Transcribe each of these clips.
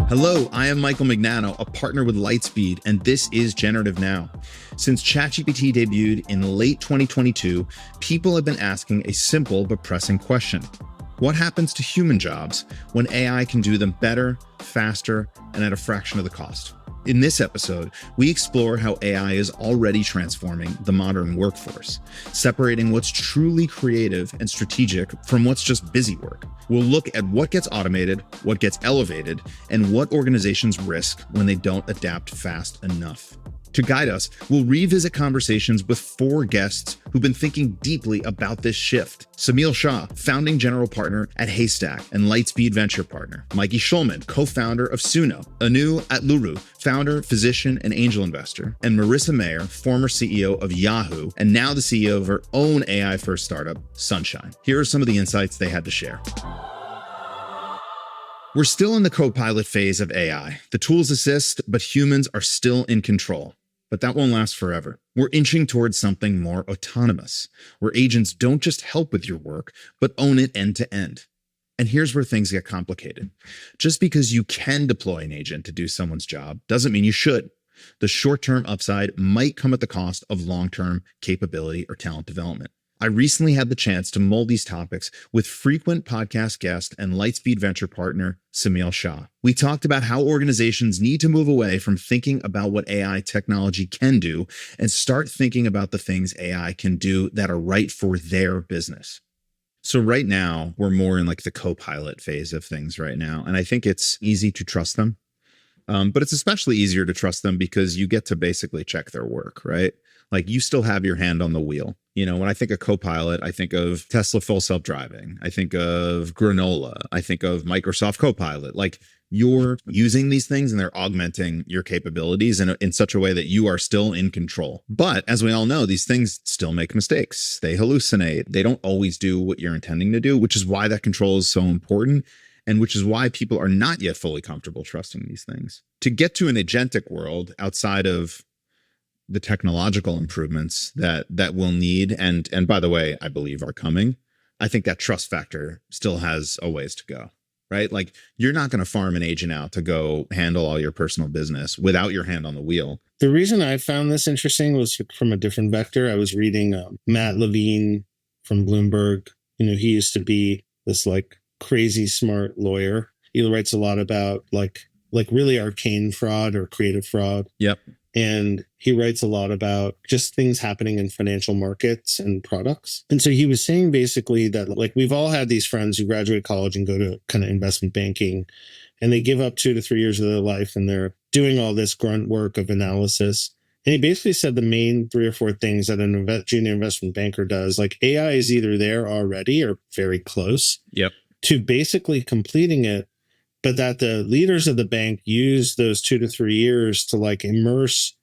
Hello, I am Michael Mignano, a partner with Lightspeed, and this is Generative Now. Since ChatGPT debuted in late 2022, people have been asking a simple but pressing question. What happens to human jobs when AI can do them better, faster, and at a fraction of the cost? In this episode, we explore how AI is already transforming the modern workforce, separating what's truly creative and strategic from what's just busy work. We'll look at what gets automated, what gets elevated, and what organizations risk when they don't adapt fast enough. To guide us, we'll revisit conversations with 4 guests who've been thinking deeply about this shift. Semil Shah, founding general partner at Haystack and Lightspeed venture partner. Mikey Schulman, co-founder of Suno. Atluru, founder, physician, and angel investor. And Marissa Mayer, former CEO of Yahoo, and now the CEO of her own AI-first startup, Sunshine. Here are some of the insights they had to share. We're still in the co-pilot phase of AI. The tools assist, but humans are still in control. But that won't last forever. We're inching towards something more autonomous, where agents don't just help with your work, but own it end to end. And here's where things get complicated. Just because you can deploy an agent to do someone's job doesn't mean you should. The short-term upside might come at the cost of long-term capability or talent development. I recently had the chance to mull these topics with frequent podcast guest and Lightspeed venture partner, Semil Shah. We talked about how organizations need to move away from thinking about what AI technology can do and start thinking about the things AI can do that are right for their business. So right now, we're more in like the co-pilot phase of things right now. And I think it's easy to trust them. But it's especially easier to trust them because you get to basically check their work, right? Like you still have your hand on the wheel. You know, when I think of Copilot, I think of Tesla full self-driving. I think of Granola. I think of Microsoft Copilot. Like you're using these things and they're augmenting your capabilities in such a way that you are still in control. But as we all know, these things still make mistakes. They hallucinate. They don't always do what you're intending to do, which is why that control is so important. And which is why people are not yet fully comfortable trusting these things. To get to an agentic world outside of the technological improvements that we'll need, and by the way, I believe are coming, I think that trust factor still has a ways to go, right? Like you're not going to farm an agent out to go handle all your personal business without your hand on the wheel. The reason I found this interesting was from a different vector. I was reading Matt Levine from Bloomberg. You know, he used to be this like crazy smart lawyer. He writes a lot about like really arcane fraud or creative fraud. Yep. And he writes a lot about just things happening in financial markets and products. And so he was saying basically that like we've all had these friends who graduate college and go to kind of investment banking, and they give up 2 to 3 years of their life and they're doing all this grunt work of analysis. And he basically said the main 3 or 4 things that a junior investment banker does, like AI is either there already or very close. Yep. To basically completing it, but that the leaders of the bank use those 2 to 3 years to like immerse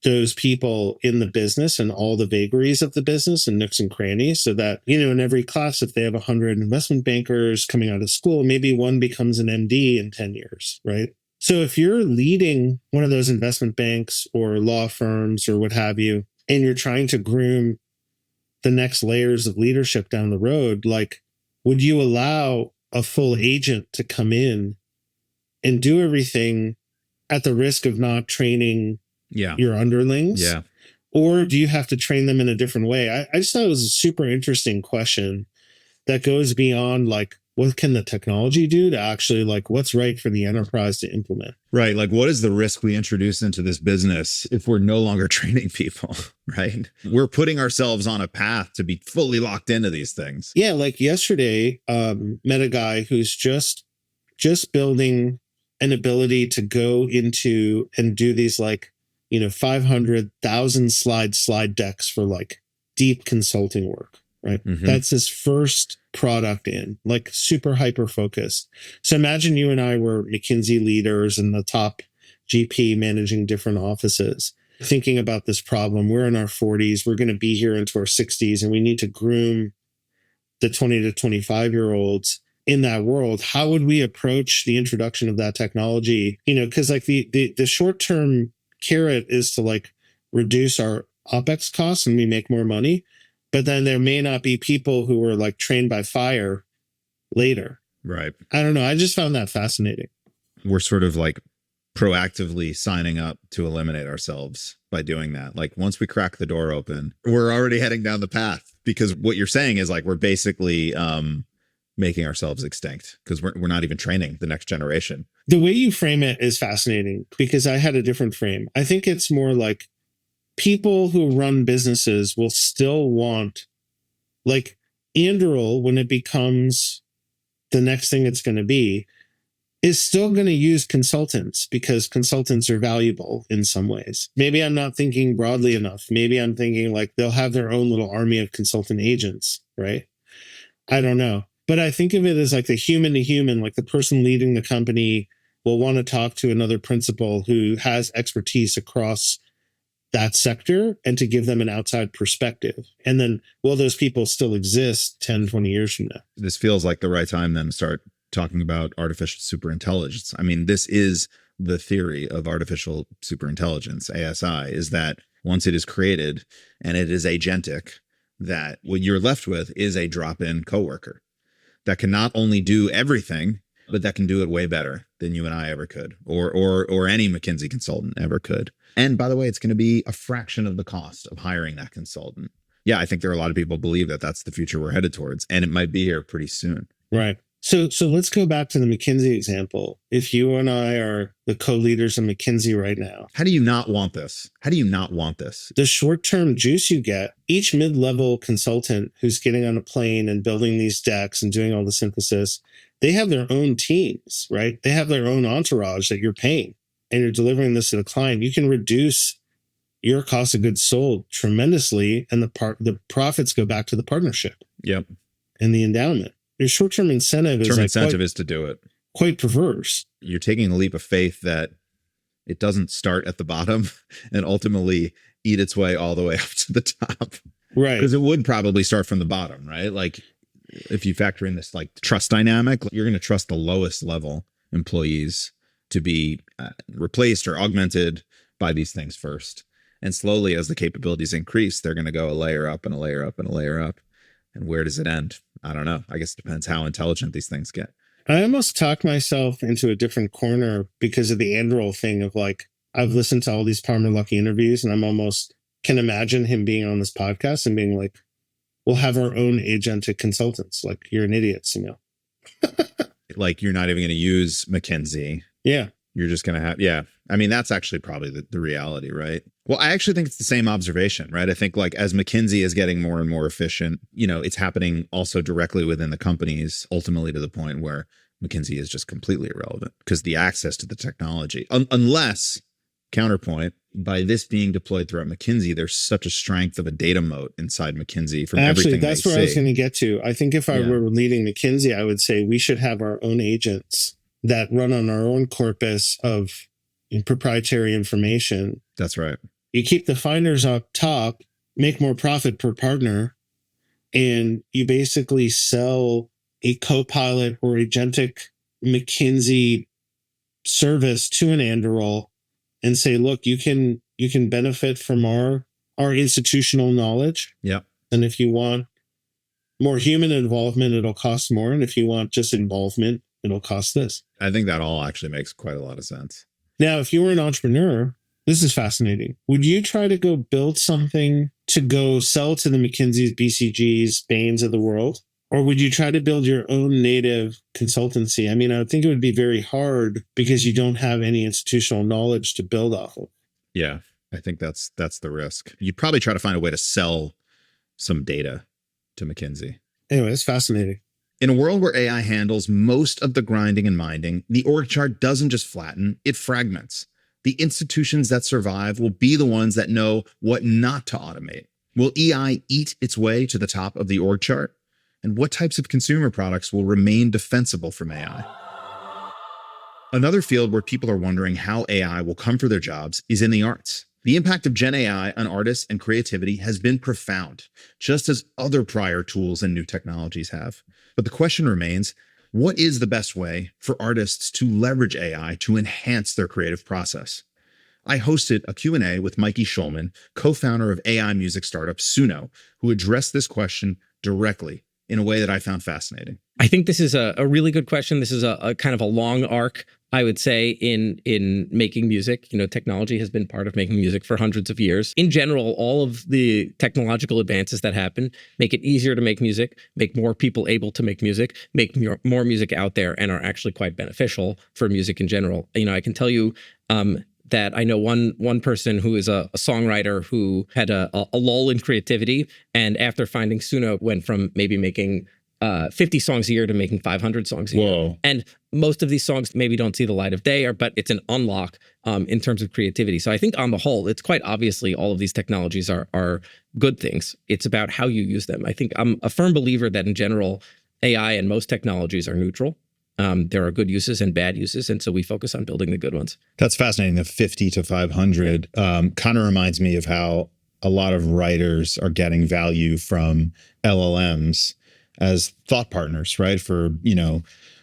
those people in the business and all the vagaries of the business and nooks and crannies, so that, you know, in every class, if they have 100 investment bankers coming out of school, maybe one becomes an MD in 10 years, right? So if you're leading one of those investment banks or law firms or what have you, and you're trying to groom the next layers of leadership down the road, like, would you allow a full agent to come in and do everything at the risk of not training your underlings? Yeah. Or do you have to train them in a different way? I just thought it was a super interesting question that goes beyond like, what can the technology do to actually like what's right for the enterprise to implement? Right. Like what is the risk we introduce into this business if we're no longer training people, right? We're putting ourselves on a path to be fully locked into these things. Yeah. Like yesterday, met a guy who's just building an ability to go into and do these like, 500,000 slide decks for like deep consulting work, right? Mm-hmm. That's his first product in, like super hyper focused. So imagine you and I were McKinsey leaders and the top GP managing different offices, thinking about this problem. We're in our 40s, we're going to be here into our 60s, and we need to groom the 20 to 25-year-olds in that world. How would we approach the introduction of that technology? Because like the short-term carrot is to like reduce our OpEx costs and we make more money. But then there may not be people who were like trained by fire later. Right. I don't know. I just found that fascinating. we're sort of like proactively signing up to eliminate ourselves by doing that. Like once we crack the door open, we're already heading down the path, because what you're saying is like we're basically making ourselves extinct because we're not even training the next generation. The way you frame it is fascinating, because I had a different frame. I think it's more like people who run businesses will still want, like Anduril, when it becomes the next thing it's going to be, is still going to use consultants because consultants are valuable in some ways. Maybe I'm not thinking broadly enough. Maybe I'm thinking like they'll have their own little army of consultant agents, right? I don't know. But I think of it as like the human to human, like the person leading the company will want to talk to another principal who has expertise across that sector and to give them an outside perspective. And then, will those people still exist 10, 20 years from now? This feels like the right time then to start talking about artificial superintelligence. I mean, this is the theory of artificial superintelligence, ASI, is that once it is created and it is agentic, that what you're left with is a drop-in coworker that can not only do everything, but that can do it way better than you and I ever could, or any McKinsey consultant ever could. And by the way, it's going to be a fraction of the cost of hiring that consultant. Yeah, I think there are a lot of people who believe that that's the future we're headed towards, and it might be here pretty soon. Right. So let's go back to the McKinsey example. If you and I are the co-leaders of McKinsey right now, how do you not want this? How do you not want this? The short-term juice you get, each mid-level consultant who's getting on a plane and building these decks and doing all the synthesis, they have their own teams, right? They have their own entourage that you're paying, and you're delivering this to the client. You can reduce your cost of goods sold tremendously, and the profits go back to the partnership. Yep. And the endowment. Your short-term incentive is to do it. Quite perverse. You're taking a leap of faith that it doesn't start at the bottom and ultimately eat its way all the way up to the top. Right. Because it would probably start from the bottom, right? Like if you factor in this like trust dynamic, you're going to trust the lowest level employees to be replaced or augmented by these things first. And slowly, as the capabilities increase, they're going to go a layer up and a layer up and a layer up. And where does it end? I don't know. I guess it depends how intelligent these things get. I almost talked myself into a different corner because of the Anduril thing of like, I've listened to all these Palmer Luckey interviews, and I'm almost can imagine him being on this podcast and being like, we'll have our own agentic consultants. Like, you're an idiot, Semil. Like, you're not even going to use McKinsey. Yeah. You're just going to have, yeah. I mean, that's actually probably the reality, right? Well, I actually think it's the same observation, right? I think like as McKinsey is getting more and more efficient, you know, it's happening also directly within the companies, ultimately to the point where McKinsey is just completely irrelevant because the access to the technology, unless, counterpoint, by this being deployed throughout McKinsey, there's such a strength of a data moat inside McKinsey from everything they that's where I was going to get to. I think if I were leading McKinsey, I would say we should have our own agents that run on our own corpus of proprietary information. That's right. You keep the finders up top, make more profit per partner, and you basically sell a co-pilot or agentic McKinsey service to an Anduril and say, look, you can benefit from our institutional knowledge. Yeah. And if you want more human involvement, it'll cost more. And if you want just involvement, it'll cost this. I think that all actually makes quite a lot of sense. Now, if you were an entrepreneur, this is fascinating. Would you try to go build something to go sell to the McKinseys, BCGs, Bains of the world? Or would you try to build your own native consultancy? I mean, I would think it would be very hard because you don't have any institutional knowledge to build off of. Yeah, I think that's the risk. You'd probably try to find a way to sell some data to McKinsey. Anyway, it's fascinating. In a world where AI handles most of the grinding and minding, the org chart doesn't just flatten, it fragments. The institutions that survive will be the ones that know what not to automate. Will EI eat its way to the top of the org chart? And what types of consumer products will remain defensible from AI? Another field where people are wondering how AI will come for their jobs is in the arts. The impact of Gen AI on artists and creativity has been profound, just as other prior tools and new technologies have. But the question remains, what is the best way for artists to leverage AI to enhance their creative process? I hosted a Q&A with Mikey Schulman, co-founder of AI music startup Suno, who addressed this question directly in a way that I found fascinating. I think this is a really good question. This is a kind of a long arc I would say in making music. Technology has been part of making music for hundreds of years. In general, all of the technological advances that happen make it easier to make music, make more people able to make music, make more music out there, and are actually quite beneficial for music in general. I can tell you that I know one person who is a songwriter who had a lull in creativity, and after finding Suno, went from maybe making 50 songs a year to making 500 songs a year. And most of these songs maybe don't see the light of day, but it's an unlock in terms of creativity. So I think on the whole, it's quite obviously all of these technologies are good things. It's about how you use them. I think I'm a firm believer that in general, AI and most technologies are neutral. There are good uses and bad uses, and so we focus on building the good ones. That's fascinating. The 50 to 500 kind of reminds me of how a lot of writers are getting value from LLMs as thought partners, right? For,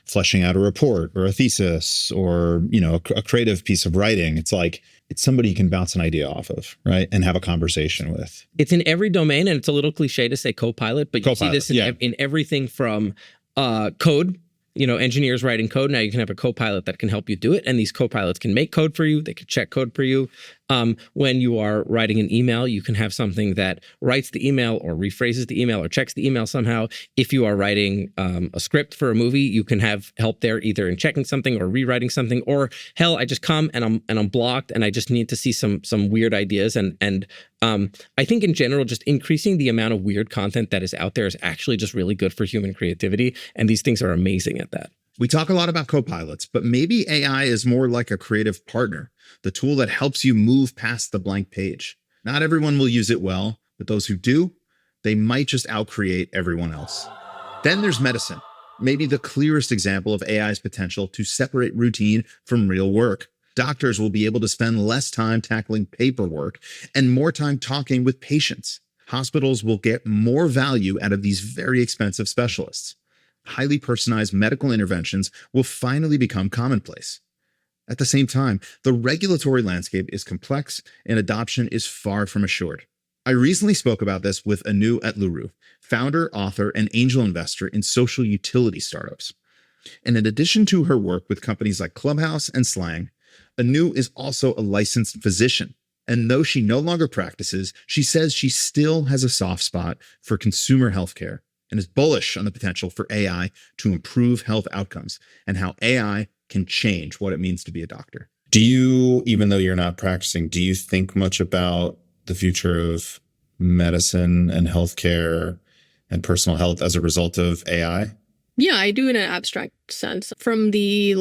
fleshing out a report or a thesis or, a creative piece of writing. It's like, it's somebody you can bounce an idea off of, right? And have a conversation with. It's in every domain, and it's a little cliche to say co-pilot, but you see this in everything from code. Engineers writing code. Now you can have a co-pilot that can help you do it. And these co-pilots can make code for you. They can check code for you. When you are writing an email, you can have something that writes the email or rephrases the email or checks the email somehow. If you are writing a script for a movie, you can have help there either in checking something or rewriting something, or hell, I just come and I'm blocked and I just need to see some weird ideas. And I think in general, just increasing the amount of weird content that is out there is actually just really good for human creativity. And these things are amazing at that. We talk a lot about co-pilots, but maybe AI is more like a creative partner, the tool that helps you move past the blank page. Not everyone will use it well, but those who do, they might just outcreate everyone else. Then there's medicine, maybe the clearest example of AI's potential to separate routine from real work. Doctors will be able to spend less time tackling paperwork and more time talking with patients. Hospitals will get more value out of these very expensive specialists. Highly personalized medical interventions will finally become commonplace. At the same time, the regulatory landscape is complex and adoption is far from assured. I recently spoke about this with Atluru, founder, author, and angel investor in social utility startups. And in addition to her work with companies like Clubhouse and Slang, Anu is also a licensed physician. And though she no longer practices, she says she still has a soft spot for consumer healthcare and is bullish on the potential for AI to improve health outcomes and how AI can change what it means to be a doctor. Do you, even though you're not practicing, do you think much about the future of medicine and healthcare and personal health as a result of AI? Yeah, I do in an abstract sense. From the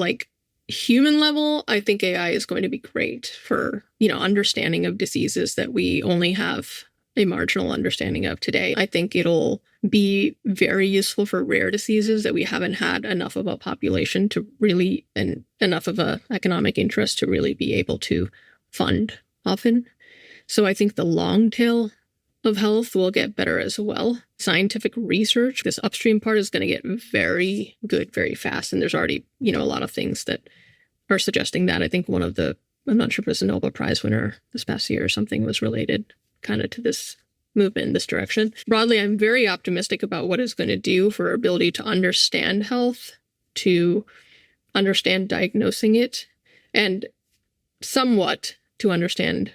human level, I think AI is going to be great for, understanding of diseases that we only have a marginal understanding of today. I think it'll be very useful for rare diseases that we haven't had enough of a population to really, and enough of a economic interest to really be able to fund often. So I think the long tail of health will get better as well. Scientific research, this upstream part is going to get very good very fast. And there's already, a lot of things that are suggesting that. I think one of the, I'm not sure if it was a Nobel Prize winner this past year or something, was related kind of to this movement in this direction. Broadly, I'm very optimistic about what it's going to do for our ability to understand health, to understand diagnosing it, and somewhat to understand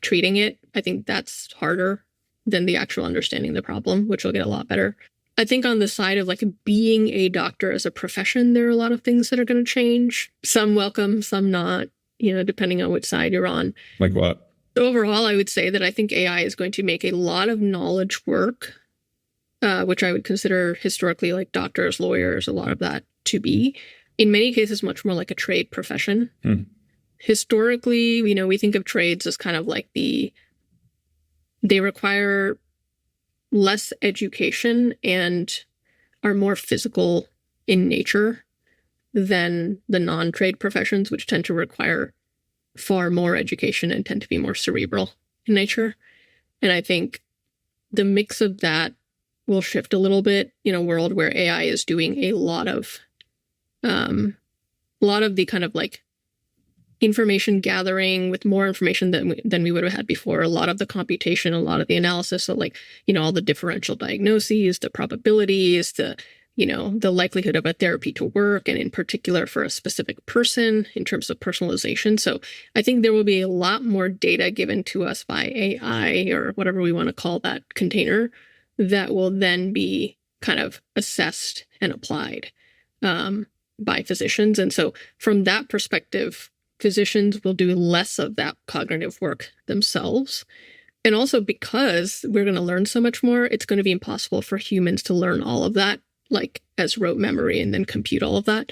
treating it. I think that's harder than the actual understanding the problem, which will get a lot better. I think on the side of being a doctor as a profession, there are a lot of things that are going to change. Some welcome, some not, depending on which side you're on. Like what? Overall, I would say that I think AI is going to make a lot of knowledge work, which I would consider historically doctors, lawyers, a lot of that to be, in many cases, much more like a trade profession. Historically, we think of trades as kind of they require less education and are more physical in nature than the non-trade professions, which tend to require far more education and tend to be more cerebral in nature. And I think the mix of that will shift a little bit in a world where AI is doing a lot of the kind of information gathering with more information than we would have had before. A lot of the computation, a lot of the analysis. So all the differential diagnoses, the probabilities, the the likelihood of a therapy to work, and in particular for a specific person in terms of personalization. So I think there will be a lot more data given to us by AI, or whatever we want to call that container, that will then be kind of assessed and applied by physicians. And so from that perspective, physicians will do less of that cognitive work themselves. And also because we're going to learn so much more, it's going to be impossible for humans to learn all of that, like as rote memory, and then compute all of that.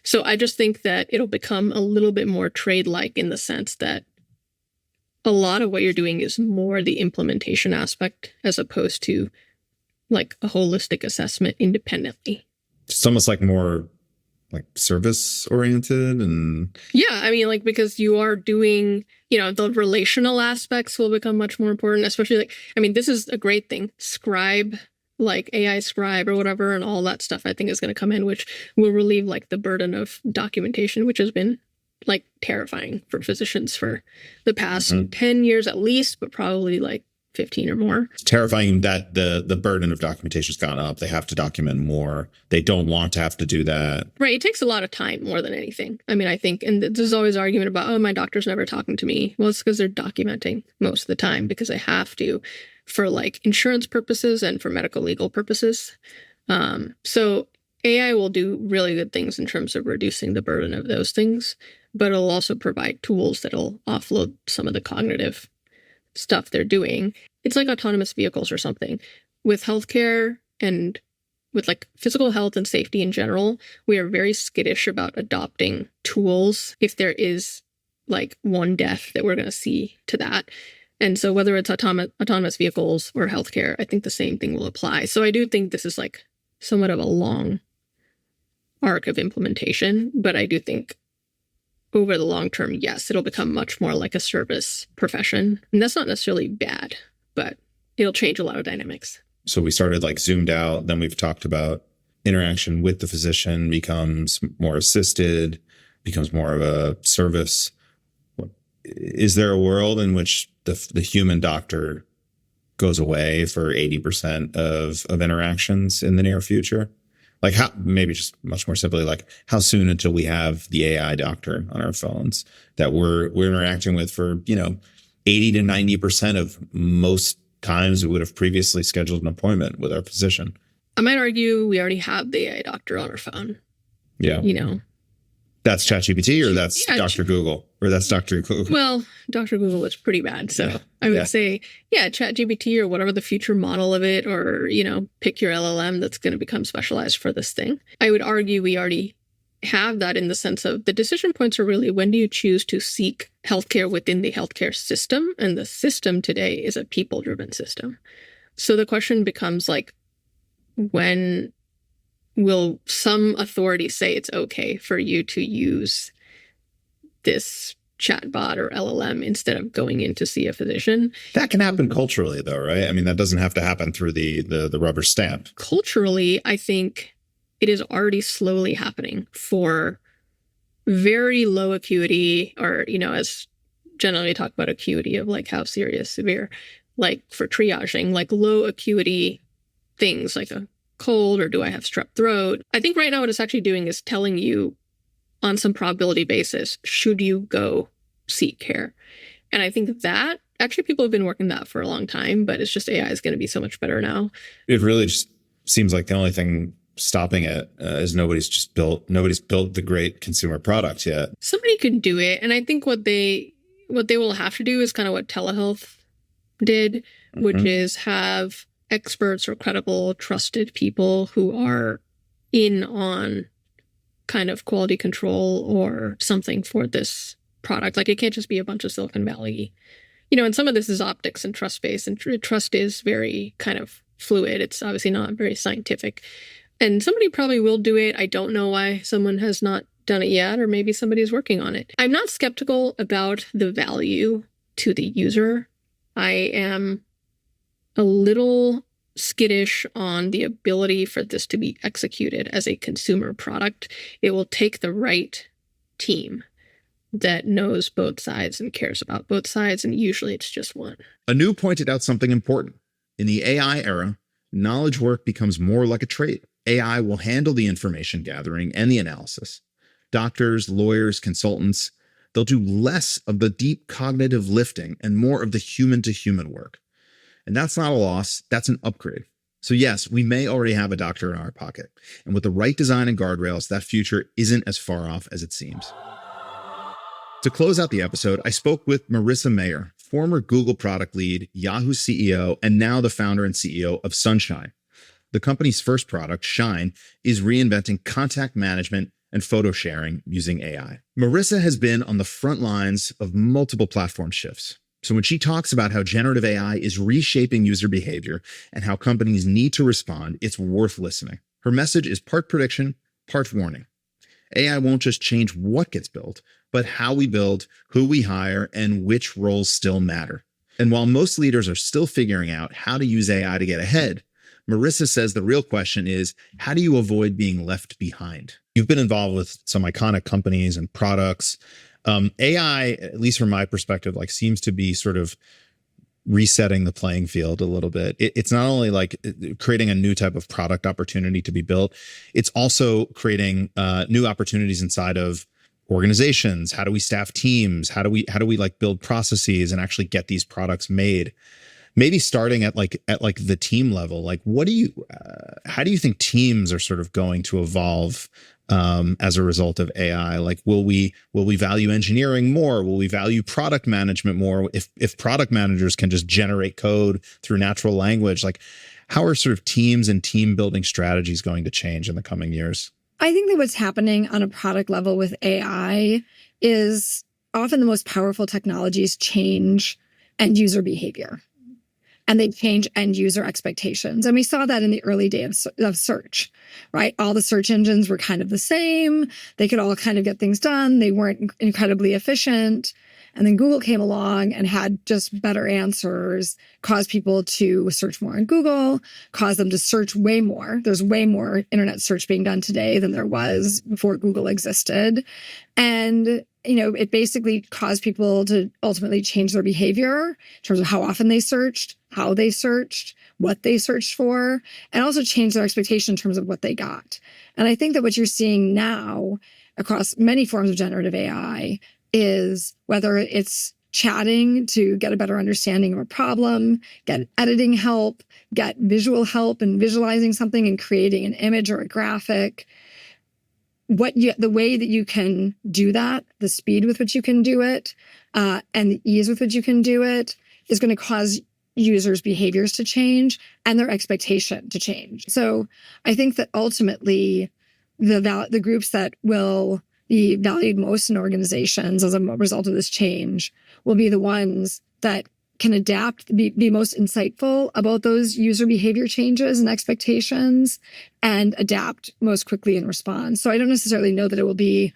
So I just think that it'll become a little bit more trade-like, in the sense that a lot of what you're doing is more the implementation aspect, as opposed to like a holistic assessment independently. It's almost like more like service oriented. And yeah, I mean, like, because you are doing, the relational aspects will become much more important, especially like, I mean, this is a great thing. Scribe, like AI Scribe or whatever, and all that stuff I think is going to come in, which will relieve like the burden of documentation, which has been like terrifying for physicians for the past 10 years at least, but probably like 15 or more. It's terrifying that the burden of documentation has gone up. They have to document more. They don't want to have to do that. Right. It takes a lot of time more than anything. I mean, I think, and there's always argument about, oh, my doctor's never talking to me. Well, it's because they're documenting most of the time, because they have to, for like insurance purposes and for medical legal purposes. So AI will do really good things in terms of reducing the burden of those things, but it'll also provide tools that'll offload some of the cognitive stuff they're doing. It's like autonomous vehicles or something. With healthcare and with like physical health and safety in general, we are very skittish about adopting tools if there is like one death that we're going to see to that. And so whether it's autonomous vehicles or healthcare, I think the same thing will apply. So I do think this is like somewhat of a long arc of implementation, but I do think over the long term, yes, it'll become much more like a service profession. And that's not necessarily bad, but it'll change a lot of dynamics. So we started like zoomed out. Then we've talked about interaction with the physician becomes more assisted, becomes more of a service. Is there a world in which the human doctor goes away for 80% of interactions in the near future? Like how, maybe just much more simply, like how soon until we have the AI doctor on our phones that we're interacting with for, 80 to 90% of most times we would have previously scheduled an appointment with our physician. I might argue we already have the AI doctor on our phone. Yeah. That's ChatGPT, or that's Dr. Google, or that's Dr. Google. Well, Dr. Google was pretty bad. So I would say, ChatGPT or whatever the future model of it, or, pick your LLM that's going to become specialized for this thing. I would argue we already have that, in the sense of the decision points are really, when do you choose to seek healthcare within the healthcare system? And the system today is a people-driven system. So the question becomes like, when will some authority say it's okay for you to use this chatbot or LLM instead of going in to see a physician? That can happen culturally, though, right? I mean, that doesn't have to happen through the rubber stamp. Culturally, I think it is already slowly happening for very low acuity, or, as generally talk about acuity of like how serious, severe, like for triaging, like low acuity things like a cold, or do I have strep throat? I think right now what it's actually doing is telling you on some probability basis, should you go seek care? And I think that actually people have been working that for a long time, but it's just AI is going to be so much better now. It really just seems like the only thing stopping it is nobody's built the great consumer product yet. Somebody could do it. And I think what they will have to do is kind of what telehealth did, which is have experts or credible, trusted people who are in on kind of quality control or something for this product. Like, it can't just be a bunch of Silicon Valley, and some of this is optics and trust-based, and trust is very kind of fluid. It's obviously not very scientific. And somebody probably will do it. I don't know why someone has not done it yet, or maybe somebody's working on it. I'm not skeptical about the value to the user. I am a little skittish on the ability for this to be executed as a consumer product. It will take the right team that knows both sides and cares about both sides, and usually it's just one. Anu pointed out something important. In the AI era, knowledge work becomes more like a trade. AI will handle the information gathering and the analysis. Doctors, lawyers, consultants, they'll do less of the deep cognitive lifting and more of the human-to-human work. And that's not a loss, that's an upgrade. So yes, we may already have a doctor in our pocket. And with the right design and guardrails, that future isn't as far off as it seems. To close out the episode, I spoke with Marissa Mayer, former Google product lead, Yahoo CEO, and now the founder and CEO of Sunshine. The company's first product, Shine, is reinventing contact management and photo sharing using AI. Marissa has been on the front lines of multiple platform shifts. So when she talks about how generative AI is reshaping user behavior and how companies need to respond, it's worth listening. Her message is part prediction, part warning. AI won't just change what gets built, but how we build, who we hire, and which roles still matter. And while most leaders are still figuring out how to use AI to get ahead, Marissa says the real question is, how do you avoid being left behind? You've been involved with some iconic companies and products. AI, at least from my perspective, like seems to be sort of resetting the playing field a little bit. It's not only like creating a new type of product opportunity to be built, it's also creating new opportunities inside of organizations. How do we staff teams? How do we like build processes and actually get these products made? Maybe starting at the team level, like how do you think teams are sort of going to evolve as a result of AI? Like, will we value engineering more? Will we value product management more? If product managers can just generate code through natural language, like how are sort of teams and team building strategies going to change in the coming years? I think that what's happening on a product level with AI is often the most powerful technologies change end user behavior. And they change end user expectations. And we saw that in the early days of search, right? All the search engines were kind of the same. They could all kind of get things done. They weren't incredibly efficient. And then Google came along and had just better answers, caused people to search more on Google, caused them to search way more. There's way more internet search being done today than there was before Google existed. And it basically caused people to ultimately change their behavior in terms of how often they searched, how they searched, what they searched for, and also change their expectation in terms of what they got. And I think that what you're seeing now across many forms of generative AI is whether it's chatting to get a better understanding of a problem, get editing help, get visual help in visualizing something and creating an image or a graphic. The way that you can do that, the speed with which you can do it, and the ease with which you can do it is going to cause users' behaviors to change and their expectation to change. So I think that ultimately the groups that will be valued most in organizations as a result of this change will be the ones that can adapt, be most insightful about those user behavior changes and expectations, and adapt most quickly and respond. So I don't necessarily know that it will be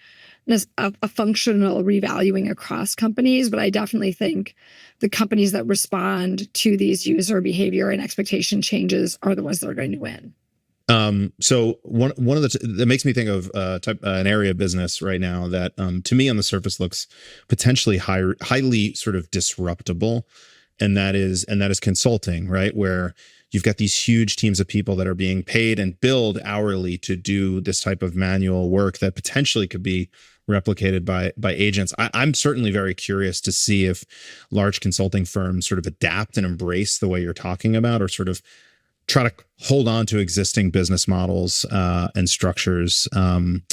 a functional revaluing across companies, but I definitely think the companies that respond to these user behavior and expectation changes are the ones that are going to win. So one of that makes me think of an area of business right now that to me on the surface looks potentially highly sort of disruptable. And that is consulting, right? Where you've got these huge teams of people that are being paid and billed hourly to do this type of manual work that potentially could be replicated by agents. I'm certainly very curious to see if large consulting firms sort of adapt and embrace the way you're talking about, or sort of try to hold on to existing business models and structures. I'm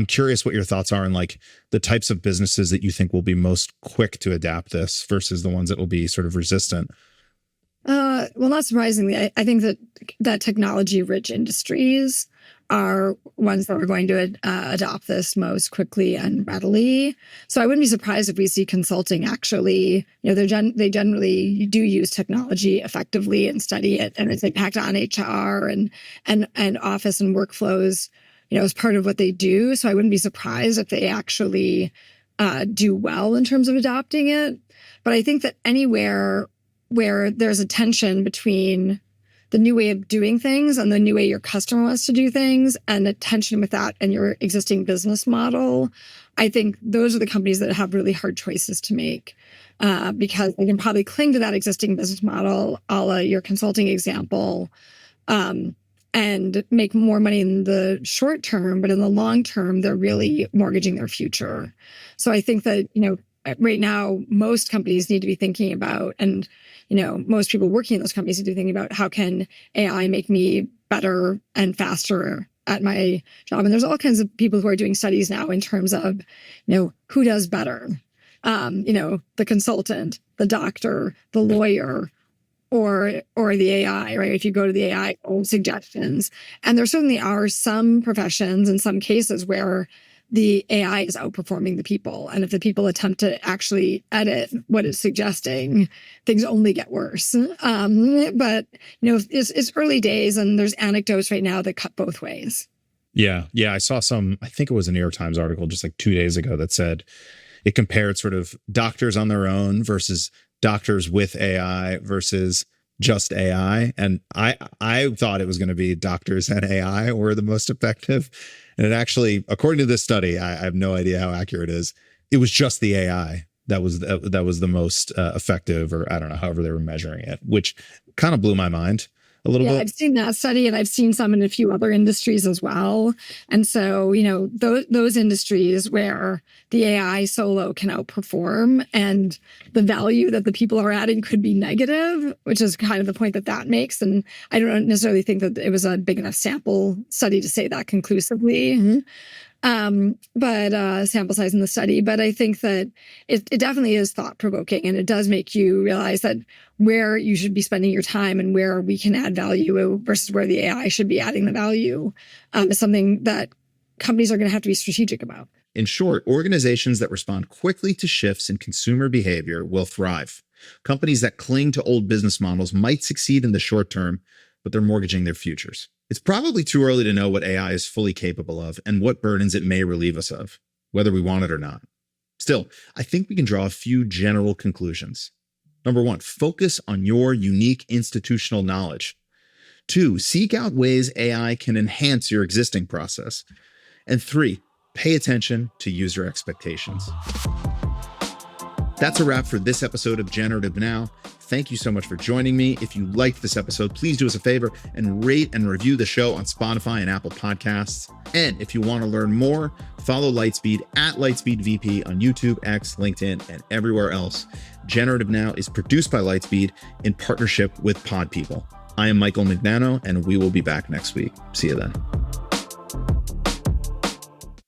curious what your thoughts are on like the types of businesses that you think will be most quick to adapt this versus the ones that will be sort of resistant. Well, not surprisingly, I think that technology-rich industries are ones that are going to adopt this most quickly and readily. So I wouldn't be surprised if we see consulting actually, they generally do use technology effectively and study it and its impact on HR and office and workflows, as part of what they do. So I wouldn't be surprised if they actually do well in terms of adopting it. But I think that anywhere where there's a tension between the new way of doing things and the new way your customer wants to do things, and a tension with that and your existing business model, I think those are the companies that have really hard choices to make because they can probably cling to that existing business model, a la your consulting example, and make more money in the short term, but in the long term, they're really mortgaging their future. So I think that, right now, most companies need to be thinking about, and, most people working in those companies need to be thinking about, how can AI make me better and faster at my job? And there's all kinds of people who are doing studies now in terms of, who does better? The consultant, the doctor, the lawyer, or the AI, right? If you go to the AI suggestions. And there certainly are some professions in some cases where the AI is outperforming the people. And if the people attempt to actually edit what it's suggesting, things only get worse. But, it's early days, and there's anecdotes right now that cut both ways. Yeah. I saw I think it was a New York Times article just like 2 days ago that said it compared sort of doctors on their own versus doctors with AI versus just AI. And I thought it was going to be doctors and AI were the most effective. And it actually, according to this study, I have no idea how accurate it is, it was just the AI that was the most effective, or I don't know, however they were measuring it, which kind of blew my mind a little bit. I've seen that study, and I've seen some in a few other industries as well. And so, those industries where the AI solo can outperform and the value that the people are adding could be negative, which is kind of the point that makes. And I don't necessarily think that it was a big enough sample study to say that conclusively. But sample size in the study. But I think that it definitely is thought-provoking, and it does make you realize that where you should be spending your time and where we can add value versus where the AI should be adding the value is something that companies are going to have to be strategic about. In short, organizations that respond quickly to shifts in consumer behavior will thrive. Companies that cling to old business models might succeed in the short term, but they're mortgaging their futures. It's probably too early to know what AI is fully capable of and what burdens it may relieve us of, whether we want it or not. Still, I think we can draw a few general conclusions. Number 1, focus on your unique institutional knowledge. 2, seek out ways AI can enhance your existing process. And 3, pay attention to user expectations. That's a wrap for this episode of Generative Now. Thank you so much for joining me. If you liked this episode, please do us a favor and rate and review the show on Spotify and Apple Podcasts. And if you want to learn more, follow Lightspeed at LightspeedVP on YouTube, X, LinkedIn, and everywhere else. Generative Now is produced by Lightspeed in partnership with Pod People. I am Michael Mignano, and we will be back next week. See you then.